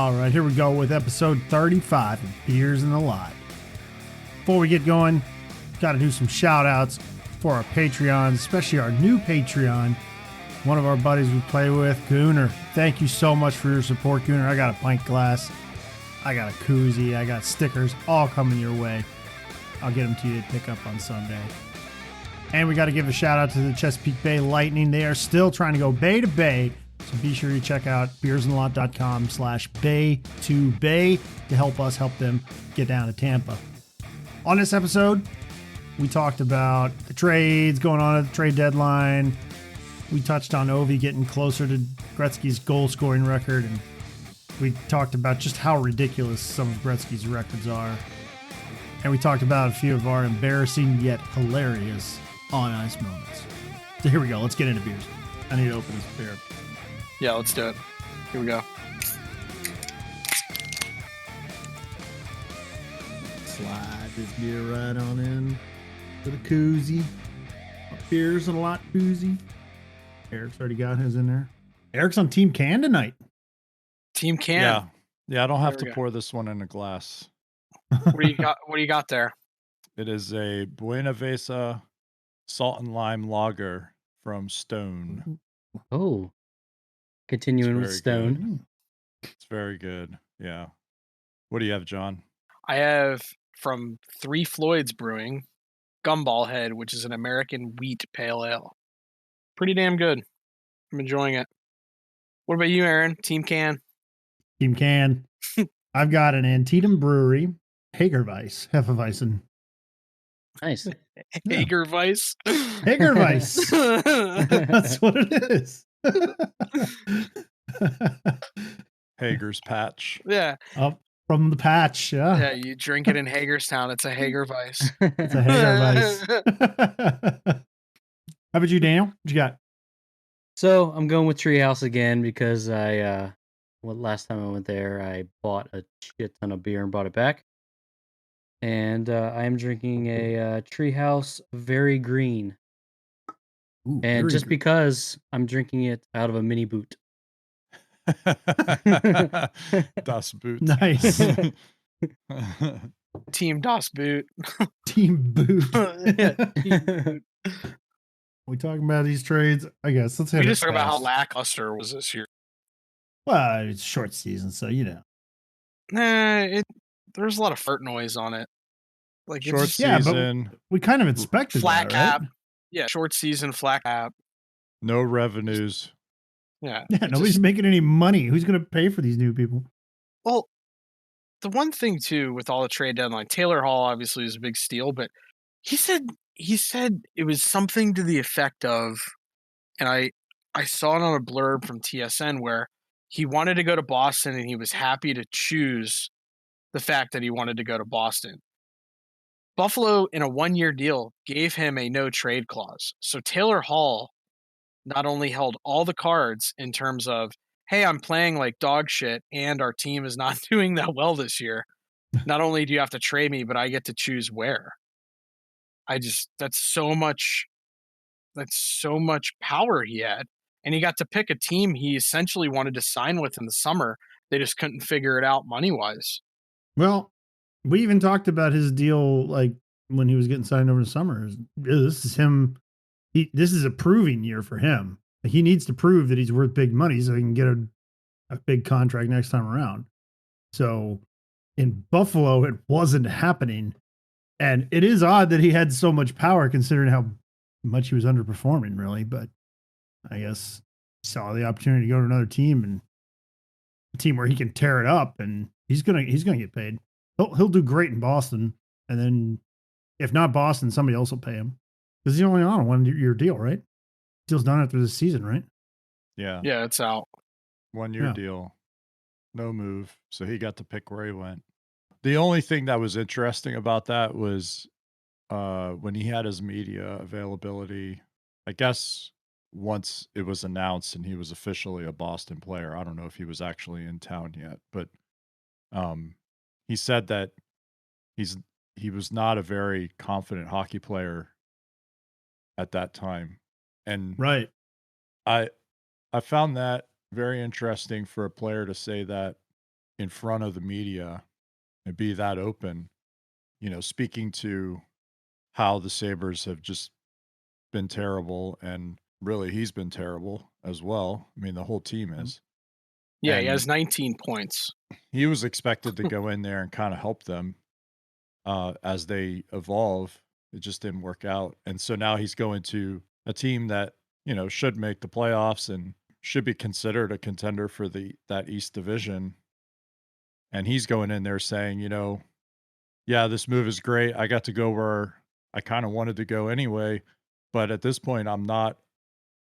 All right, here we go with episode 35 of Beers in the Lot. Before we get going, got to do some shout outs for our Patreons, especially our new Patreon. One of our buddies we play with, Gooner. Thank you so much for your support, Gooner. I got a pint glass, I got a koozie, I got stickers, all coming your way. I'll get them to you to pick up on Sunday. And we got to give a shout out to the Chesapeake Bay Lightning. They are still trying to go bay to bay. So be sure you check out beersintheLot.com/bay2bay to help us help them get down to Tampa. On this episode, we talked about the trades going on at the trade deadline. We touched on Ovi getting closer to Gretzky's goal scoring record. And we talked about just how ridiculous some of Gretzky's records are. And we talked about a few of our embarrassing yet hilarious on-ice moments. So here we go. Let's get into beers. I need to open this beer. Yeah, let's do it. Here we go. Slide this beer right on in to the koozie. Beers and a lot koozie. Eric's already got his in there. Eric's on Team Can tonight. Team Can. Yeah. I don't have to pour this one in a glass. What do you got? What do you got there? It is a Buena Vesa salt and lime lager from Stone. Oh, continuing with Stone. Good. It's very good. Yeah. What do you have, John? I have from Three Floyds Brewing, Gumball Head, which is an American wheat pale ale. Pretty damn good. I'm enjoying it. What about you, Aaron? Team Can? Team Can. I've got an Antietam Brewery, Hagerweiss, Hefeweizen. Nice. Hagerweiss. Hagerweiss. That's what it is. Hager's Patch. Yeah. Up from the patch. Yeah. Yeah, you drink it in Hagerstown. It's a Hagerweiss. It's a Hagerweiss. How about you, Daniel? What you got? So I'm going with Treehouse again because last time I went there, I bought a shit ton of beer and brought it back. And I am drinking a Treehouse Very Green. Ooh, and just green. because I'm drinking it out of a mini boot. Das Boot. Nice. Team Das Boot. Team Boot. Yeah, Team Boot. We talking about these trades? I guess let's hit We it just talk about how fast. lackluster was this year. Well, it's short season, so you know. There's a lot of fart noise on it. Like Short it's just Yeah, but season, we kind of expected flat that, right? cap. Yeah, short season, flat cap. no revenues. Yeah. Yeah, nobody's making any money. Who's going to pay for these new people? Well, the one thing too with all the trade deadline, Taylor Hall obviously is a big steal, but he said it was something to the effect of, and I saw it on a blurb from TSN where he wanted to go to Boston and he was happy to choose the fact that he wanted to go to Boston. Buffalo, in a 1-year deal, gave him a no trade clause. So Taylor Hall not only held all the cards in terms of, hey, I'm playing like dog shit and our team is not doing that well this year. Not only do you have to trade me, but I get to choose where. That's so much power he had. And he got to pick a team he essentially wanted to sign with in the summer. They just couldn't figure it out money-wise. Well, we even talked about his deal, like when he was getting signed over the summer. This is him. This is a proving year for him. He needs to prove that he's worth big money so he can get a big contract next time around. So in Buffalo, it wasn't happening. And it is odd that he had so much power considering how much he was underperforming, really. But I guess he saw the opportunity to go to another team and a team where he can tear it up, and he's gonna get paid. He'll do great in Boston, and then if not Boston, somebody else will pay him because he's only on a 1-year deal, right? Deal's done after this season, right? Yeah. Yeah, it's out. 1-year deal. No move. So he got to pick where he went. The only thing that was interesting about that was when he had his media availability, I guess once it was announced and he was officially a Boston player, I don't know if he was actually in town yet, but he said that he was not a very confident hockey player at that time. And Right. I found that very interesting for a player to say that in front of the media and be that open, speaking to how the Sabres have just been terrible, and really he's been terrible as well. I mean, the whole team is. Yeah, he And has 19 points. he was expected to go in there and kind of help them as they evolve. It just didn't work out. And so now he's going to a team that, should make the playoffs and should be considered a contender for that East Division. And he's going in there saying, yeah, this move is great. I got to go where I kind of wanted to go anyway. But at this point, I'm not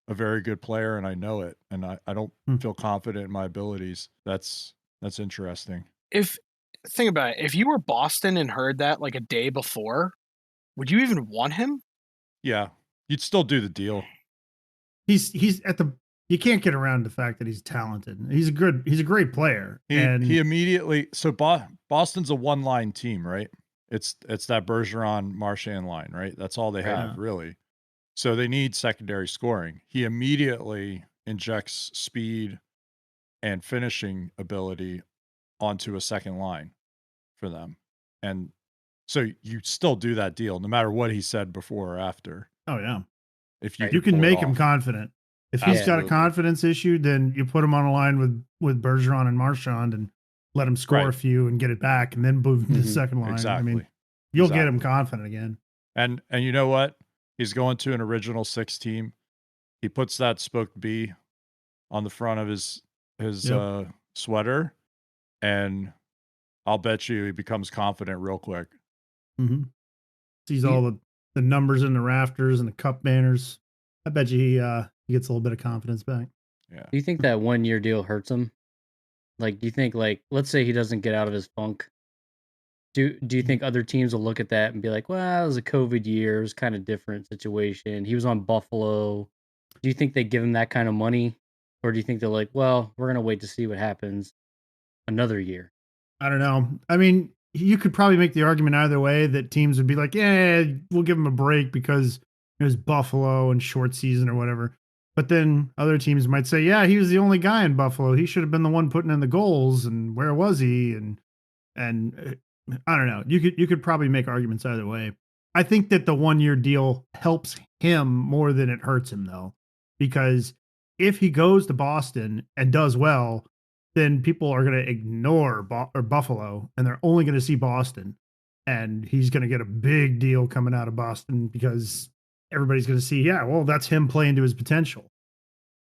a very good player, and I know it. And I don't feel confident in my abilities. That's interesting. Think about it. If you were Boston and heard that like a day before, would you even want him? Yeah, you'd still do the deal. He's at the. You can't get around the fact that he's talented. He's a great player. He immediately. So Boston's a one-line team, right? It's that Bergeron Marchand line, right? That's all they have, really. So they need secondary scoring. He immediately injects speed and finishing ability onto a second line for them. And so you still do that deal no matter what he said before or after. Oh yeah. If you can make him confident. If he's got a confidence issue, then you put him on a line with Bergeron and Marchand and let him score a few and get it back, and then move to the second line. Exactly. I mean, you'll get him confident again. And you know what? He's going to an original 6 team. He puts that spoked B on the front of his sweater, and I'll bet you he becomes confident real quick. Mm-hmm. Sees all the numbers in the rafters and the cup banners. I bet you he gets a little bit of confidence back. Yeah. Do you think that 1-year deal hurts him? Like, do you think, like, let's say he doesn't get out of his funk? Do you think other teams will look at that and be like, well, it was a COVID year, it was kind of different situation. He was on Buffalo. Do you think they give him that kind of money? Or do you think they're like, well, we're going to wait to see what happens another year? I don't know. I mean, you could probably make the argument either way that teams would be like, yeah, we'll give him a break because it was Buffalo and short season or whatever. But then other teams might say, yeah, he was the only guy in Buffalo. He should have been the one putting in the goals. And where was he? And I don't know. You could probably make arguments either way. I think that the 1-year deal helps him more than it hurts him, though, because if he goes to Boston and does well, then people are going to ignore Buffalo, and they're only going to see Boston. And he's going to get a big deal coming out of Boston because everybody's going to see, yeah, well, that's him playing to his potential.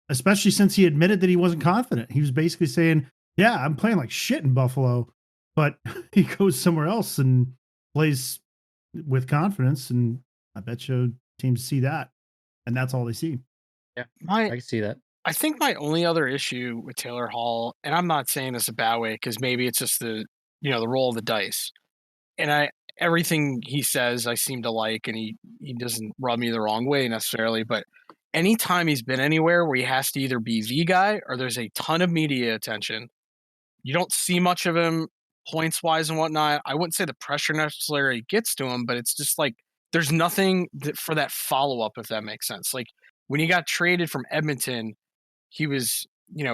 Especially since he admitted that he wasn't confident. He was basically saying, yeah, I'm playing like shit in Buffalo, but he goes somewhere else and plays with confidence. And I bet you teams see that, and that's all they see. Yeah, I can see that. I think my only other issue with Taylor Hall, and I'm not saying this a bad way, because maybe it's just the roll of the dice. And everything he says I seem to like, and he doesn't rub me the wrong way necessarily, but anytime he's been anywhere where he has to either be the guy or there's a ton of media attention, you don't see much of him points wise and whatnot. I wouldn't say the pressure necessarily gets to him, but it's just like there's nothing for that follow up, if that makes sense. Like when he got traded from Edmonton, he was,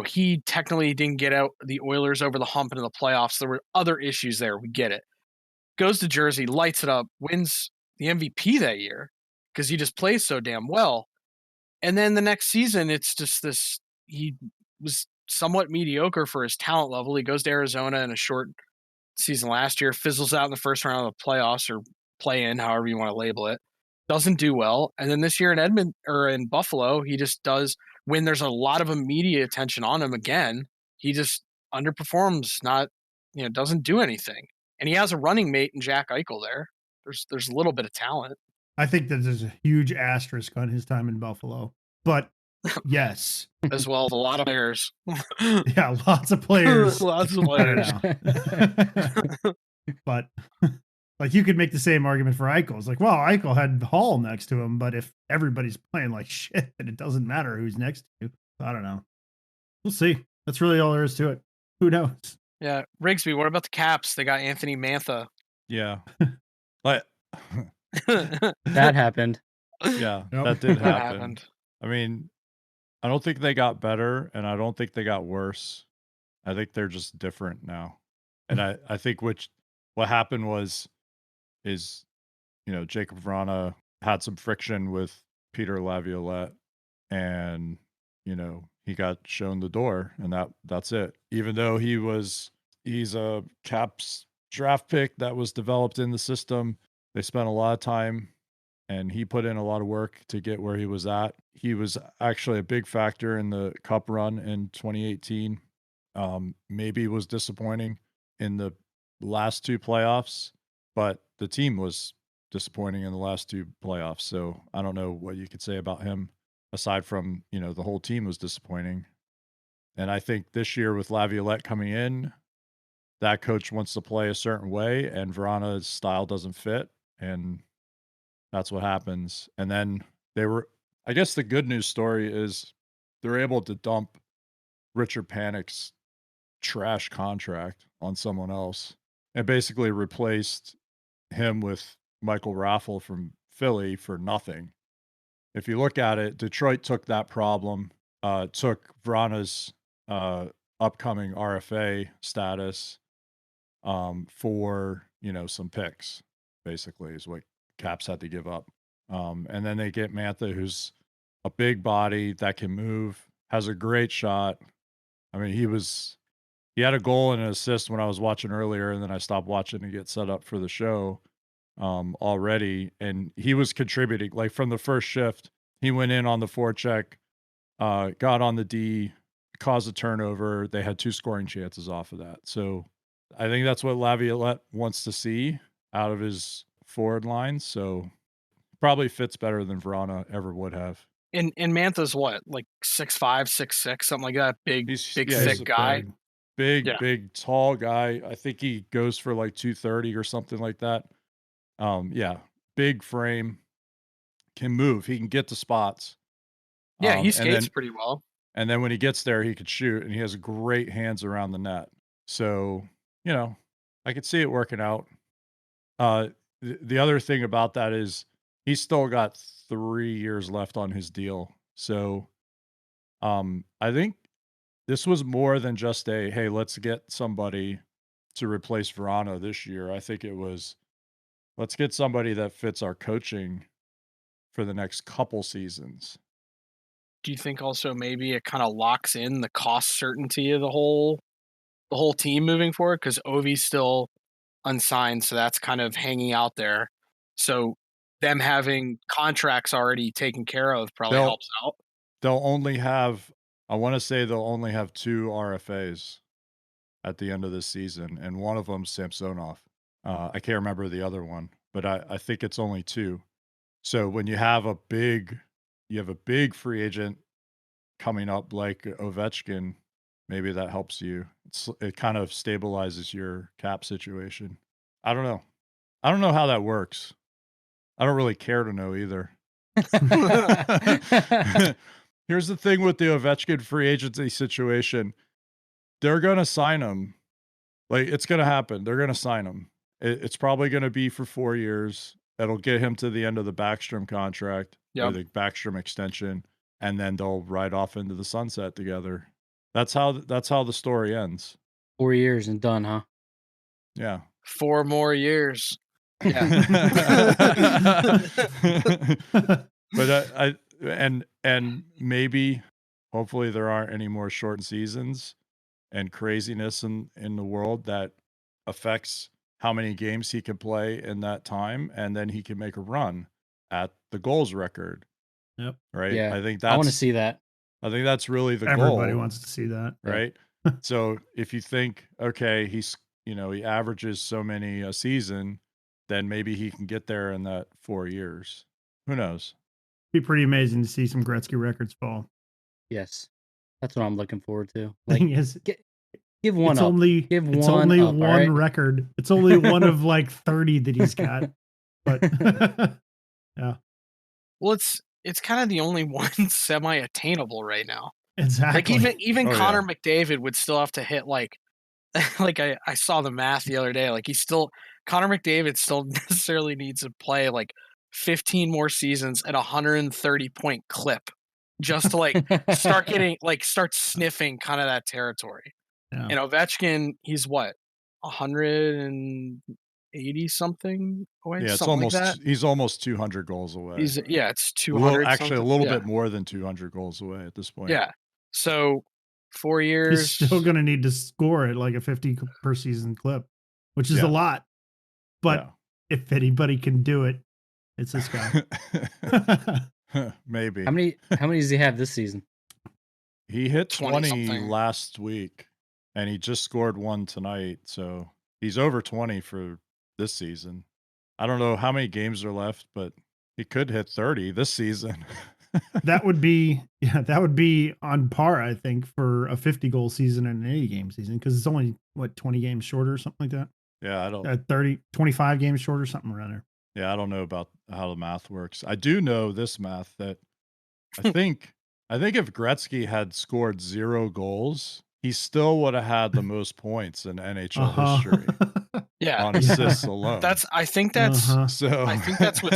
he technically didn't get out the Oilers over the hump into the playoffs. There were other issues there. We get it. Goes to Jersey, lights it up, wins the MVP that year because he just plays so damn well. And then the next season, it's just this, he was somewhat mediocre for his talent level. He goes to Arizona in a short season last year, fizzles out in the first round of the playoffs or play in, however you want to label it. Doesn't do well. And then this year in Edmonton or in Buffalo, he just does, when there's a lot of media attention on him again, he just underperforms, doesn't do anything. And he has a running mate in Jack Eichel there. There's a little bit of talent. I think that there's a huge asterisk on his time in Buffalo. But yes. As well as a lot of players. Yeah, lots of players. Lots of players. But like you could make the same argument for Eichel. It's like, well, Eichel had Hall next to him, but if everybody's playing like shit, then it doesn't matter who's next to you. I don't know. We'll see. That's really all there is to it. Who knows? Yeah. Rigsby, what about the Caps? They got Anthony Mantha. Yeah. But that happened. Yeah, that did happen. I mean, I don't think they got better, and I don't think they got worse. I think they're just different now. And I think what happened is, Jakub Vrana had some friction with Peter Laviolette, and, he got shown the door, and that's it. Even though he's a Caps draft pick that was developed in the system, they spent a lot of time and he put in a lot of work to get where he was at. He was actually a big factor in the Cup run in 2018. Maybe was disappointing in the last two playoffs, but the team was disappointing in the last two playoffs. So I don't know what you could say about him aside from, the whole team was disappointing. And I think this year with Laviolette coming in, that coach wants to play a certain way and Vrana's style doesn't fit. And that's what happens. And then I guess the good news story is they're able to dump Richard Panik's trash contract on someone else and basically replaced him with Michael Raffle from Philly for nothing. If you look at it, Detroit took that problem, took Vrana's upcoming RFA status for, some picks, basically, is what Caps had to give up. And then they get Mantha, who's a big body that can move, has a great shot. I mean, he had a goal and an assist when I was watching earlier, and then I stopped watching to get set up for the show already. And he was contributing, like from the first shift. He went in on the forecheck, got on the D, caused a turnover. They had 2 scoring chances off of that. So I think that's what Laviolette wants to see out of his forward line. So probably fits better than Vrana ever would have. And Mantha's what, like 6'5", 6'6", something like that. Big, He's thick guy. Big, tall guy. I think he goes for like 230 or something like that. Big frame, can move. He can get to spots. Yeah, he skates pretty well. And then when he gets there, he could shoot, and he has great hands around the net. So, I could see it working out. The other thing about that is he's still got 3 years left on his deal. So, I think this was more than just hey, let's get somebody to replace Vrana this year. I think it was, let's get somebody that fits our coaching for the next couple seasons. Do you think also maybe it kind of locks in the cost certainty of the whole team moving forward? Because Ovi's still unsigned, so that's kind of hanging out there. So them having contracts already taken care of probably helps out. I want to say they'll only have 2 RFAs at the end of this season, and one of them's Samsonov. I can't remember the other one, but I think it's only 2. So when you have a big free agent coming up like Ovechkin, maybe that helps you. It kind of stabilizes your cap situation. I don't know. I don't know how that works. I don't really care to know either. Here's the thing with the Ovechkin free agency situation. They're going to sign him. Like, it's going to happen. They're going to sign him. It's probably going to be for 4 years. It'll get him to the end of the Backstrom contract, or the Backstrom extension, and then they'll ride off into the sunset together. That's how the story ends. 4 years and done, huh? Yeah. 4 more years. Yeah. But and maybe, hopefully, there aren't any more short seasons and craziness in the world that affects how many games he can play in that time, and then he can make a run at the goals record. Yep. Right. Yeah. I think I want to see that. I think that's really the goal. Everybody wants to see that. Right. So if you think, okay, he's, he averages so many a season, then maybe he can get there in that 4 years. Who knows? Be pretty amazing to see some Gretzky records fall. Yes. That's what I'm looking forward to. Thing is, give one it's up. only one record. It's only one of like 30 that he's got. But yeah. Well, it's kind of the only one semi-attainable right now. Exactly. Like even Connor McDavid would still have to hit like I saw the math the other day. Like Connor McDavid still necessarily needs to play like 15 more seasons at 130 point clip just to start sniffing kind of that territory. Yeah. And Ovechkin, he's what, 180 something away? Yeah, it's something almost like that. he's almost 200 goals away. It's a 200. actually a something. little Yeah. bit more than 200 goals away at this point. Yeah. So 4 years. He's still going to need to score at like a 50 per season clip, which is Yeah. a lot. But if anybody can do it, it's this guy. Maybe. How many does he have this season? He hit 20 something. last week, and he just scored one tonight. So he's over 20 for this season. I don't know how many games are left, but he could hit 30 this season. that would be on par, I think, for a 50 goal season and an 80 game season, because it's only 20 games shorter or something like that. Yeah, I don't 25 games shorter, something around there. Yeah, I don't know about how the math works. I do know this math that I think if Gretzky had scored 0 goals, he still would have had the most points in NHL history. Yeah. On assists alone. I think that's what's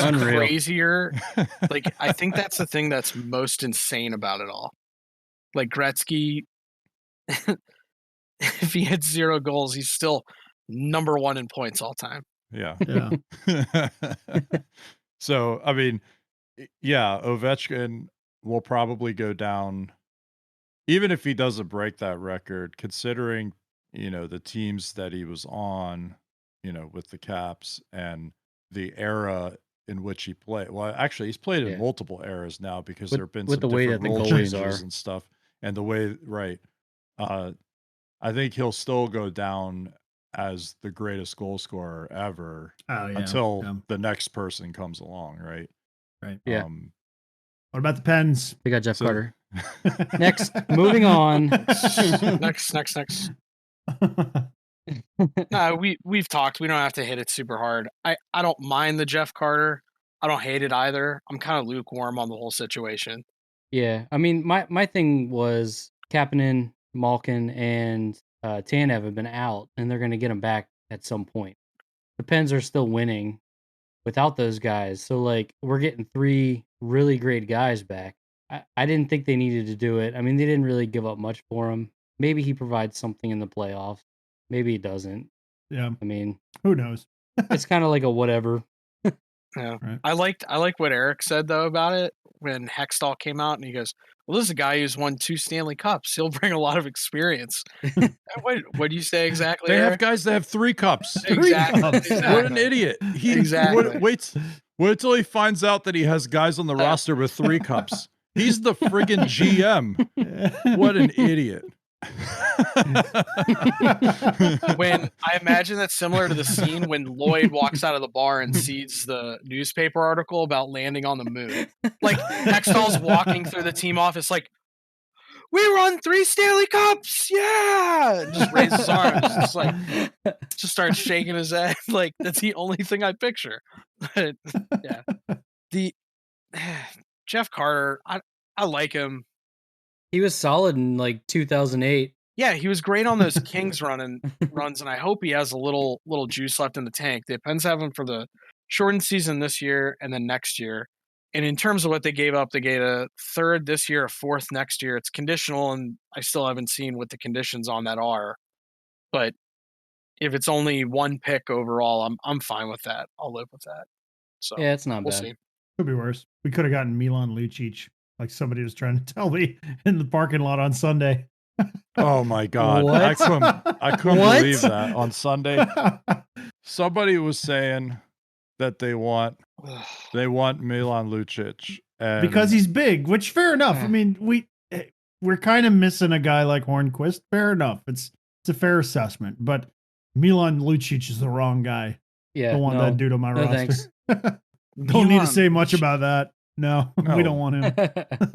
Unreal. crazier. Like, I think that's the thing that's most insane about it all. Like, Gretzky, if he had 0 goals, he's still number 1 in points all time. Yeah. Yeah. So, I mean, yeah, Ovechkin will probably go down, even if he doesn't break that record, considering, the teams that he was on, with the Caps and the era in which he played. Well, actually, he's played in multiple eras now because there have been some the way different that the rule goalies changes are and stuff. And the way, right. I think he'll still go down as the greatest goal scorer ever until the next person comes along, right? Right. Yeah. What about the Pens? We got Jeff Carter. Next, moving on. Next. No, we've talked. We don't have to hit it super hard. I don't mind the Jeff Carter. I don't hate it either. I'm kind of lukewarm on the whole situation. Yeah, I mean, my thing was Kapanen, Malkin, and Tanev have been out, and they're going to get them back at some point. The Pens are still winning without those guys, so like we're getting 3 really great guys back. I didn't think they needed to do it. I mean, they didn't really give up much for him. Maybe he provides something in the playoffs. Maybe he doesn't. Yeah. I mean, who knows? It's kind of like a whatever. Yeah. Right. I like what Eric said though about it when Hextall came out, and he goes, "Well, this is a guy who's won 2 Stanley Cups. He'll bring a lot of experience." What do you say exactly? They Eric? have guys that have 3 cups. Exactly. What an idiot! Exactly. Wait till he finds out that he has guys on the roster with 3 cups. He's the friggin' GM. What an idiot. When I imagine that's similar to the scene when Lloyd walks out of the bar and sees the newspaper article about landing on the moon. Like, Hextall's walking through the team office like, "We won 3 Stanley Cups, yeah!" And just raises his arms, just starts shaking his head. Like, that's the only thing I picture. But, yeah, the Jeff Carter, I like him. He was solid in like 2008. Yeah, he was great on those Kings runs, and I hope he has a little juice left in the tank. The Pens have him for the shortened season this year and then next year. And in terms of what they gave up, they gave a 3rd this year, a 4th next year. It's conditional, and I still haven't seen what the conditions on that are. But if it's only 1 pick overall, I'm fine with that. I'll live with that. So Yeah, it's not we'll bad. see. Could be worse. We could have gotten Milan Lucic, like somebody was trying to tell me in the parking lot on Sunday. Oh my God. What? I couldn't What? believe that on Sunday. Somebody was saying that they want Milan Lucic and Because he's big, which fair enough. I mean, we're kind of missing a guy like Hornquist. Fair enough. It's a fair assessment, but Milan Lucic is the wrong guy. Yeah, Don't want that dude on my roster. thanks. Don't need to say much about that. No, No. we don't want him.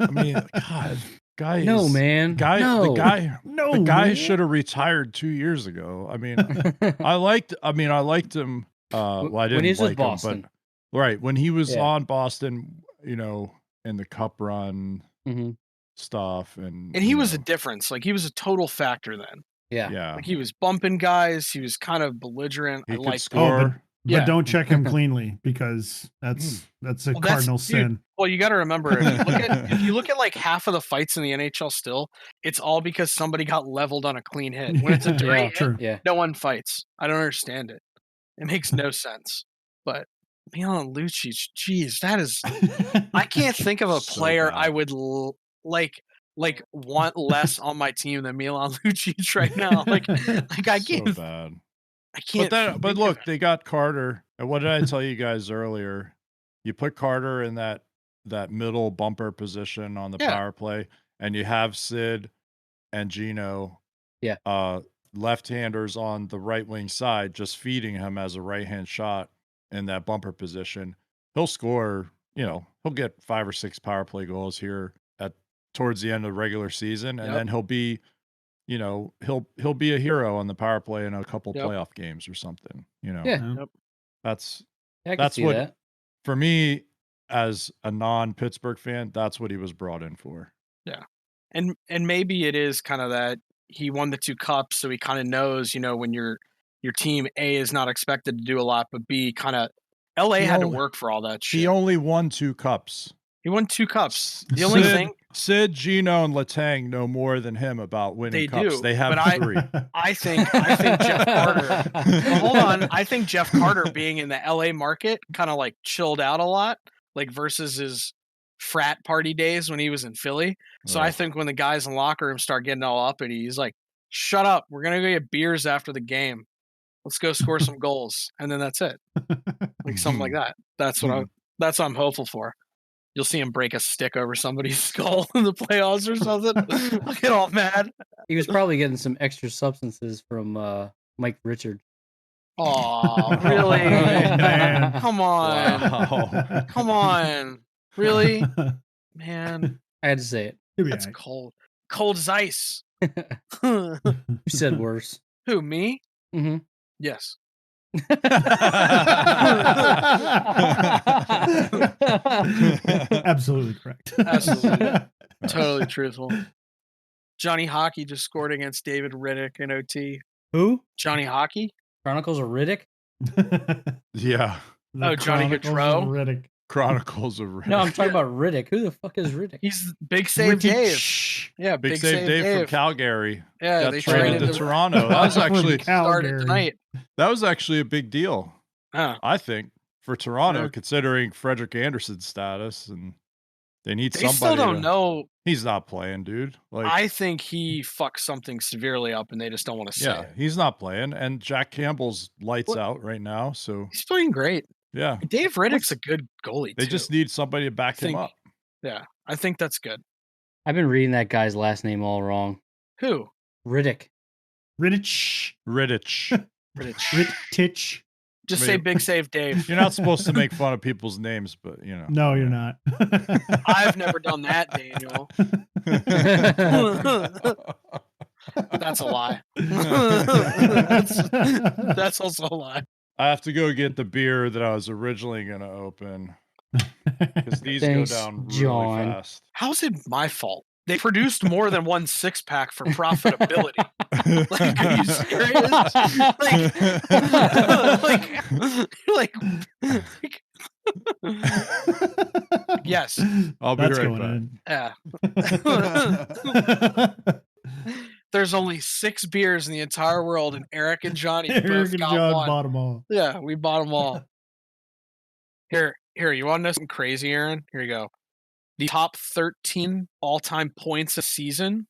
I mean, God, guy No, is- man. Guy, No. the guy, No, the guy man. should have retired 2 years ago. I mean, I liked him. Well, I didn't when he was like with him, Boston. but right when he was Yeah. on Boston, in the Cup run Mhm. stuff, and And he was a difference. Like, he was a total factor then. Yeah. yeah, Like, he was bumping guys. He was kind of belligerent. he I could liked score. But don't check him cleanly because that's a cardinal sin. Well, you got to remember if you look at like half of the fights in the NHL still, it's all because somebody got leveled on a clean hit. When it's a dirty hit, no one fights. I don't understand it. It makes no sense. But Milan Lucic, geez, that is. I can't think of a player I would want less on my team than Milan Lucic right now. Like I can't. So bad. I can't. But look, they got Carter. And what did I tell you guys earlier? You put Carter in that middle bumper position on the power play, and you have Sid and Gino, left-handers on the right wing side, just feeding him as a right-hand shot in that bumper position. He'll score. He'll get 5 or 6 power play goals here towards the end of the regular season, and then he'll be. He'll be a hero on the power play in a couple playoff games or something. That's what for me as a non-Pittsburgh fan. That's what he was brought in for. Yeah, and maybe it is kind of that he won the 2 cups, so he kind of knows. When your team A is not expected to do a lot, but B kind of LA had to work for all that shit. He only won 2 cups. He won 2 cups. The only thing. Sid, Gino, and Letang know more than him about winning cups. They have 3. I think Jeff Carter. Well, hold on. I think Jeff Carter being in the LA market kind of like chilled out a lot, like versus his frat party days when he was in Philly. So I think when the guys in the locker room start getting all uppity, he's like, "Shut up. We're gonna go get beers after the game. Let's go score some goals, and then that's it." Like something like that. That's what I'm hopeful for. You'll see him break a stick over somebody's skull in the playoffs or something. I'll get all mad. He was probably getting some extra substances from Mike Richards. Oh, really? Man. Come on. Wow. Come on. Really? Man. I had to say it. That's cold. Cold as ice. You said worse. Who, me? Mm-hmm. Yes. Absolutely correct. Absolutely. Totally truthful. Johnny Hockey just scored against David Riddick in OT. Who? Johnny Hockey? Chronicles of Riddick? Yeah. Johnny Gaudreau? Riddick. Chronicles of Riddick. No, I'm talking about Riddick. Who the fuck is Riddick? He's Big Save Dave. Yeah, Big Save Dave from Calgary. Yeah, got traded to Toronto. That was actually started tonight. That was actually a big deal. I think for Toronto, considering Frederick Anderson's status, and they need somebody. They still don't know. He's not playing, dude. Like, I think he fucked something severely up, and they just don't want to say it. He's not playing, and Jack Campbell's lights out right now, so he's playing great. Yeah, Dave Riddick's a good goalie. They just need somebody to back him up. Yeah, I think that's good. I've been reading that guy's last name all wrong. Who? Riddick. Rittich. Just say Big Save Dave. You're not supposed to make fun of people's names, but No, you're not. I've never done that, Daniel. That's a lie. That's also a lie. I have to go get the beer that I was originally going to open because these go down really fast. How's it my fault? They produced more than one 6-pack for profitability. Like, are you serious? Yes. I'll be right back. Yeah. There's only 6 beers in the entire world, and Eric and Johnny both got one. Bought them all. Yeah, we bought them all. Here, you want to know something crazy, Aaron? Here you go. The top 13 all-time points a season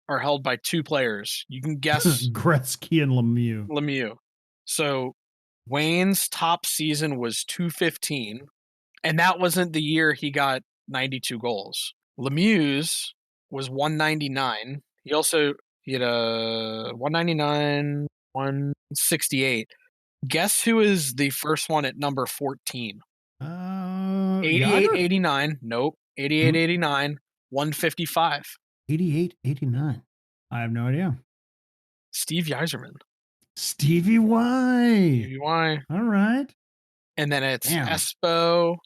are held by 2 players. You can guess. Gretzky and Lemieux. So Wayne's top season was 215, and that wasn't the year he got 92 goals. Lemieux's was 199. He had a 199, 168. Guess who is the first one at number 14? 88, 89. Nope. 88, 89, 155. 88, 89. I have no idea. Steve Yzerman. Stevie Y. All right. And then it's Espo,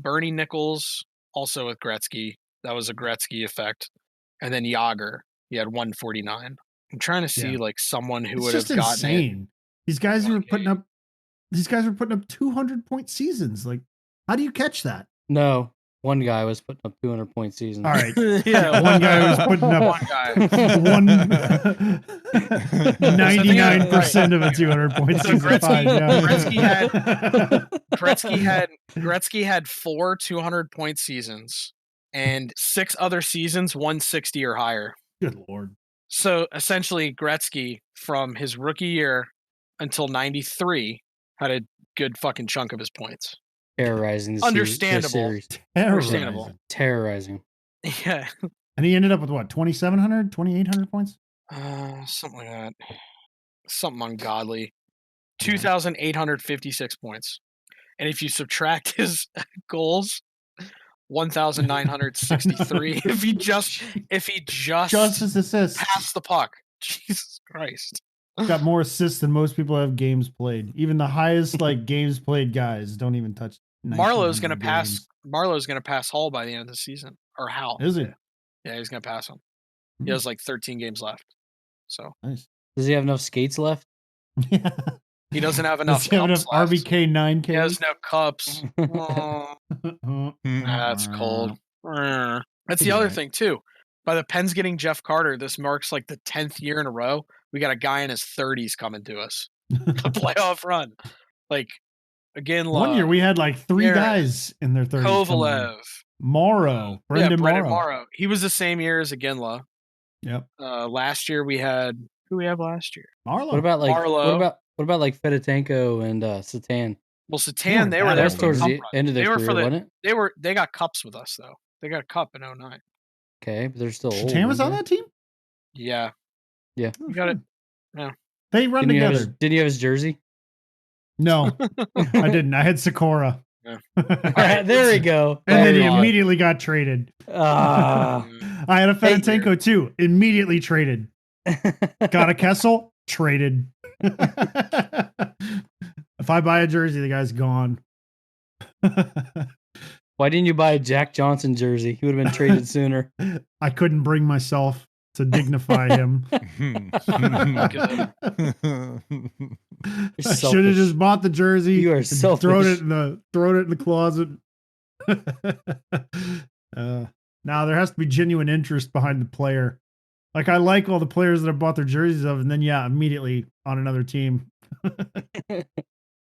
Bernie Nichols, also with Gretzky. That was a Gretzky effect. And then Yager. He had 149. I'm trying to see like someone who would have gotten insane. These guys are putting up these guys are putting up 200-point seasons. Like, how do you catch that? No, one guy was putting up 200-point seasons. All right. Yeah, One guy was putting up one guy. 99% of a 200-point So season. Fine, yeah. Gretzky had 4 200-point seasons and 6 other seasons 160 or higher. Good Lord. So essentially, Gretzky from his rookie year until 93 had a good fucking chunk of his points. Terrorizing the Understandable. series. Understandable. Terrorizing. Yeah. And he ended up with what, 2,700, 2,800 points? Something like that. Something ungodly. 2,856 points. And if you subtract his goals, 1,963. if he just his assists. passed the puck. Jesus Christ. Got more assists than most people have games played. Even the highest like games played guys don't even touch. Marlowe's gonna 1,900 pass. games. Marlowe's gonna pass Hall by the end of the season, or Hal. Is he? Yeah, he's gonna pass him. Hmm. He has like 13 games left. So Nice. Does he have enough skates left? Yeah. he doesn't have enough. Does he have enough cups left. RBK 9K? He has no cups. Oh, that's cold. That's the other thing too. By the Pens getting Jeff Carter, this marks like the 10th year in a row. We got a guy in his 30s coming to us. A playoff run. Like, again, One year we had like 3 Aaron, guys in their 30s. Kovalev. Morrow. Brendan Morrow. He was the same year as Aginla. Yep. Last year we had who we have last year? Marlowe. What about like Marlowe. what about like Fedotenko and Satan? Well, Satan, they were that there That's for old. the towards cup the run. end of their They were career, for the- wasn't it? They got cups with us though. They got a cup in 09. Okay, but they're still old. Shatan was on weren't that team? Yeah. Yeah. You got it. They run they? together. Didn't you have his jersey? No, I didn't. I had Sikora. Yeah. There we go. And then he There we go. immediately got traded. Ah. I had a Fedotenko too. Immediately traded. Got a Kessel? Traded. If I buy a jersey, the guy's gone. Why didn't you buy a Jack Johnson jersey? He would have been traded sooner. I couldn't bring myself to dignify him. Good. I should have just bought the jersey. You are and selfish. Thrown it in the closet. Now there has to be genuine interest behind the player. Like I like all the players that I bought their jerseys of, and then immediately on another team.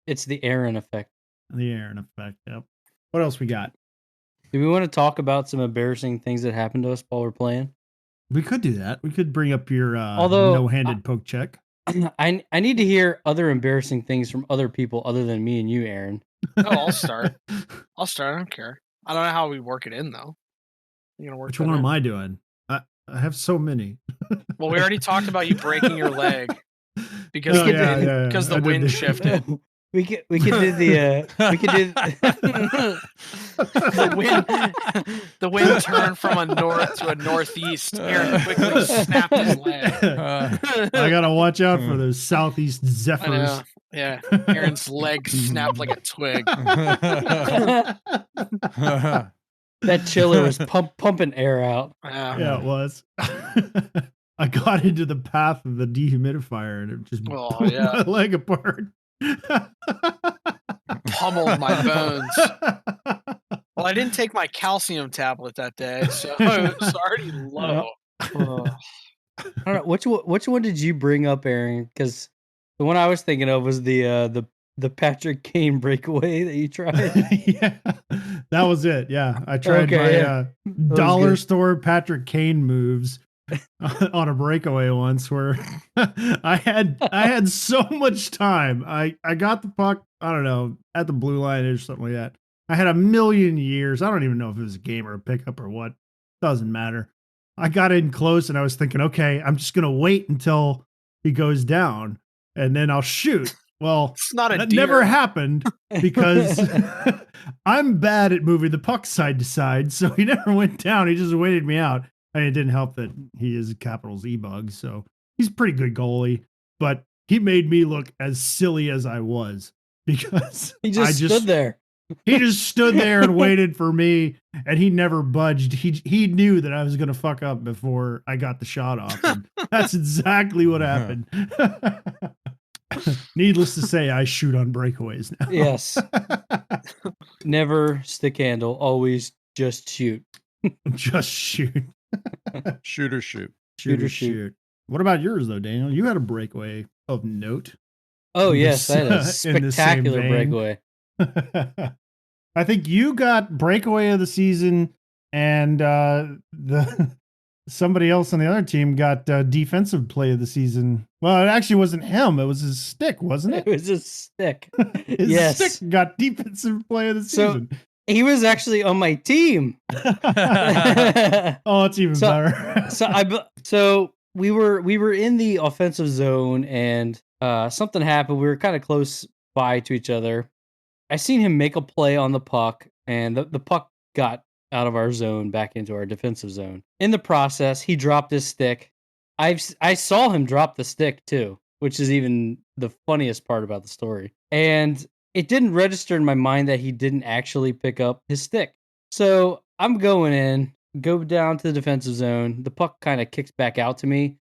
It's the Aaron effect. The Aaron effect. Yep. What else we got? Do we want to talk about some embarrassing things that happened to us while we're playing? We could do that. We could bring up your Although, no-handed poke check. I need to hear other embarrassing things from other people other than me and you, Aaron. Oh, I'll start. I don't care. I don't know how we work it in though. You gonna work Which that one in? am I doing? I have so many. Well, we already talked about you breaking your leg because Oh, yeah. because I the did wind the- shifted. We could do the The wind turned from a north to a northeast. Aaron quickly snapped his leg. I gotta watch out for those southeast I zephyrs. know. Yeah, Aaron's leg snapped like a twig. that chiller was pumping air out. Yeah, it was. I got into the path of the dehumidifier and it just Oh, pulled yeah. my leg apart. Pummeled my bones. Well, I didn't take my calcium tablet that day, so it was already low. Oh. I don't know which one did you bring up, Aaron? Because the one I was thinking of was the Patrick Kane breakaway that you tried. Yeah, that was it. Yeah, I tried Okay, my yeah. dollar good. store Patrick Kane moves on a breakaway once, where I had so much time. I got the puck. I don't know, at the blue line or something like that. I had a million years. I don't even know if it was a game or a pickup or what. Doesn't matter. I got in close and I was thinking, okay, I'm just gonna wait until he goes down and then I'll shoot. Well, It's not a that deer. never happened because I'm bad at moving the puck side to side. So he never went down. He just waited me out. And it didn't help that he is a Capitals E-Bug. So he's a pretty good goalie, but he made me look as silly as I was because He just stood there. He just stood there and waited for me and he never budged. He knew that I was going to fuck up before I got the shot off. And that's exactly what happened. Needless to say, I shoot on breakaways now. Yes. Never stick handle. Always just shoot. Just shoot. Shoot or shoot. Shoot or shoot. What about yours, though, Daniel? You had a breakaway of note. Oh, In yes. this, I had a in the same spectacular vein. breakaway. I think you got breakaway of the season, and somebody else on the other team got defensive play of the season. Well, it actually wasn't him; it was his stick, wasn't It it? was a stick. His Yes. stick got defensive play of the So- season. He was actually on my team. Oh, it's even So- better. So we were in the offensive zone, and something happened. We were kind of close by to each other. I seen him make a play on the puck, and the puck got out of our zone back into our defensive zone. In the process, he dropped his stick. I saw him drop the stick too, which is even the funniest part about the story. And it didn't register in my mind that he didn't actually pick up his stick. So I'm going in, go down to the defensive zone. The puck kind of kicks back out to me,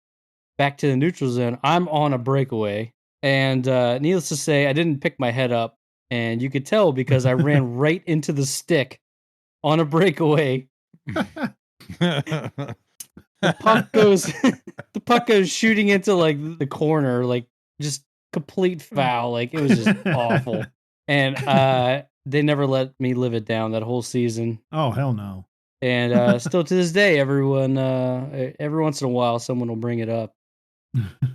back to the neutral zone. I'm on a breakaway. And needless to say, I didn't pick my head up. And you could tell because I ran right into the stick on a breakaway. The puck goes shooting into like the corner, like just complete foul. Like it was just awful. And they never let me live it down that whole season. Oh, hell no. And still to this day, every once in a while someone will bring it up.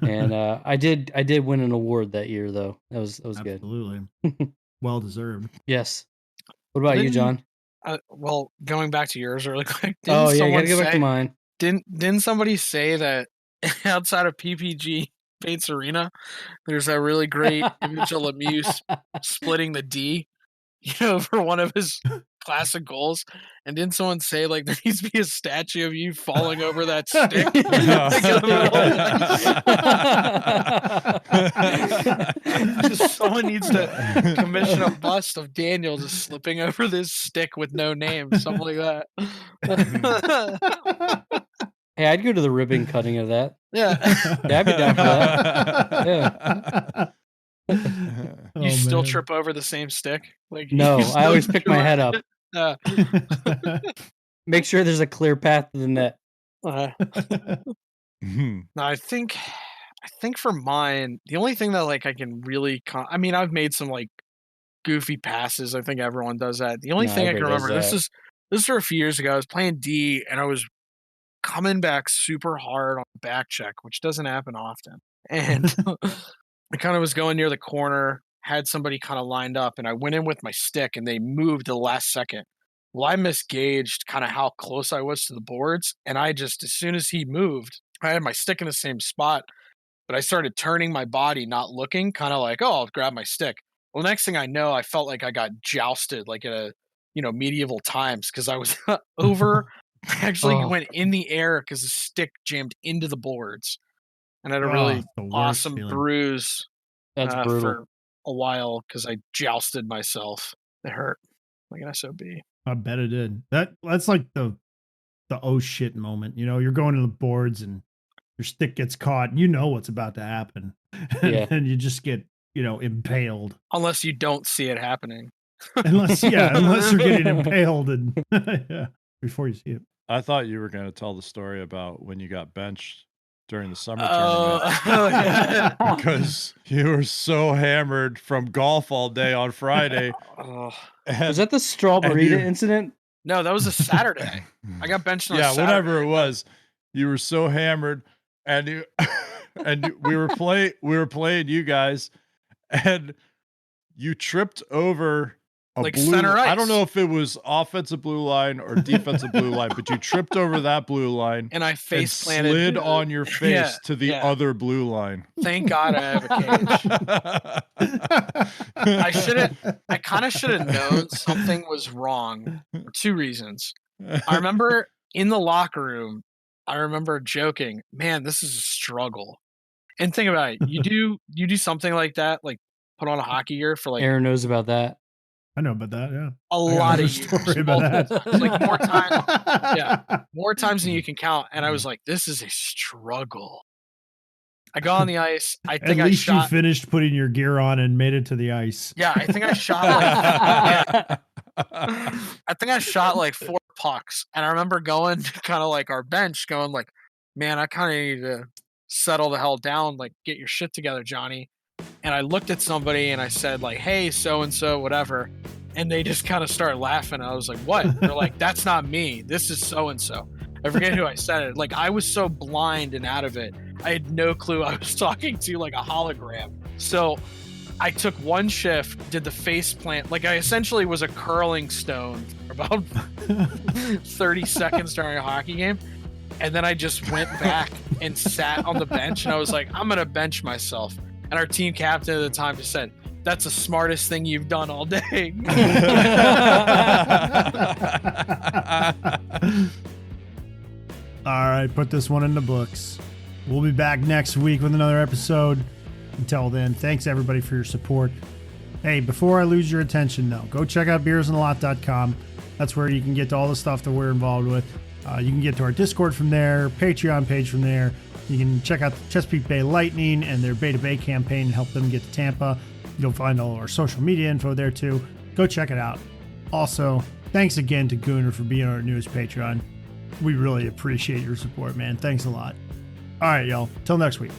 And I did win an award that year though. That was good. Absolutely. Well deserved. Yes. What about you, John? Well, going back to yours really quick. Oh yeah, you gotta go back to mine. Didn't somebody say that outside of PPG Paints Arena, there's a really great image of Lemieux splitting the D, for one of his classic goals? And didn't someone say like there needs to be a statue of you falling over that stick? Someone needs to commission a bust of Daniel just slipping over this stick with no name, something like that. Hey, I'd go to the ribbon cutting of that. Yeah. Yeah, I'd be down for that. You still trip over the same stick? Like No, you I still always pick my trip head over up. it? Make sure there's a clear path to the net. No, I think for mine, the only thing that like I can really, I mean, I've made some like goofy passes. I think everyone does that. The only No, thing I can everybody remember, does this is for a few years ago. I was playing D and I was coming back super hard on the back check, which doesn't happen often. And I kind of was going near the corner, had somebody kind of lined up, and I went in with my stick and they moved the last second. Well, I misgauged kind of how close I was to the boards. And I just, as soon as he moved, I had my stick in the same spot, but I started turning my body, not looking, kind of like, oh, I'll grab my stick. Well, next thing I know, I felt like I got jousted like at a, medieval times because I was over. I actually went in the air because the stick jammed into the boards. And I had a really awesome bruise That's brutal. for a while because I jousted myself. It hurt like an SOB. I bet it did. That's like the oh shit moment. You're going to the boards and your stick gets caught and you know what's about to happen. Yeah. And you just get, impaled. Unless you don't see it happening. Unless you're getting impaled and before you see it. I thought you were going to tell the story about when you got benched during the summer tournament Yeah. because you were so hammered from golf all day on Friday. Was that the straw burrito incident? No, that was a Saturday. I got benched on a Saturday. Whatever it was. You were so hammered and we were playing you guys and you tripped over a like blue, center ice. I don't know if it was offensive blue line or defensive blue line, but you tripped over that blue line and I face planted, slid on your face to the other blue line. Thank God I have a cage. I kind of should have known something was wrong for two reasons. I remember in the locker room, I remember joking, man, this is a struggle. And think about it. You do something like that, like put on a hockey gear for like Aaron knows about that. I know about that, yeah. A lot of years. About that. Like more times. Yeah. More times than you can count. And I was like, this is a struggle. I got on the ice. I At think I least you shot. finished putting your gear on and made it to the ice. Yeah, I think I shot like. I think I shot like 4 pucks, and I remember going to kind of like our bench, going like, "Man, I kind of need to settle the hell down. Like, get your shit together, Johnny." And I looked at somebody and I said like, "Hey, so and so, whatever," and they just kind of started laughing. I was like, "What?" They're like, "That's not me. This is so and so." I forget who I said it. Like, I was so blind and out of it. I had no clue I was talking to like a hologram. So I took one shift, did the face plant. Like, I essentially was a curling stone for about 30 seconds during a hockey game. And then I just went back and sat on the bench. And I was like, I'm going to bench myself. And our team captain at the time just said, "That's the smartest thing you've done all day." All right, put this one in the books. We'll be back next week with another episode. Until then, thanks everybody for your support. Hey, before I lose your attention though, go check out beersandalot.com. That's where you can get to all the stuff that we're involved with. You can get to our Discord from there, Patreon page from there. You can check out the Chesapeake Bay Lightning and their Bay to Bay campaign and help them get to Tampa. You'll find all of our social media info there too. Go check it out. Also, thanks again to Gooner for being our newest Patreon. We really appreciate your support, man. Thanks a lot. All right, y'all. Till next week.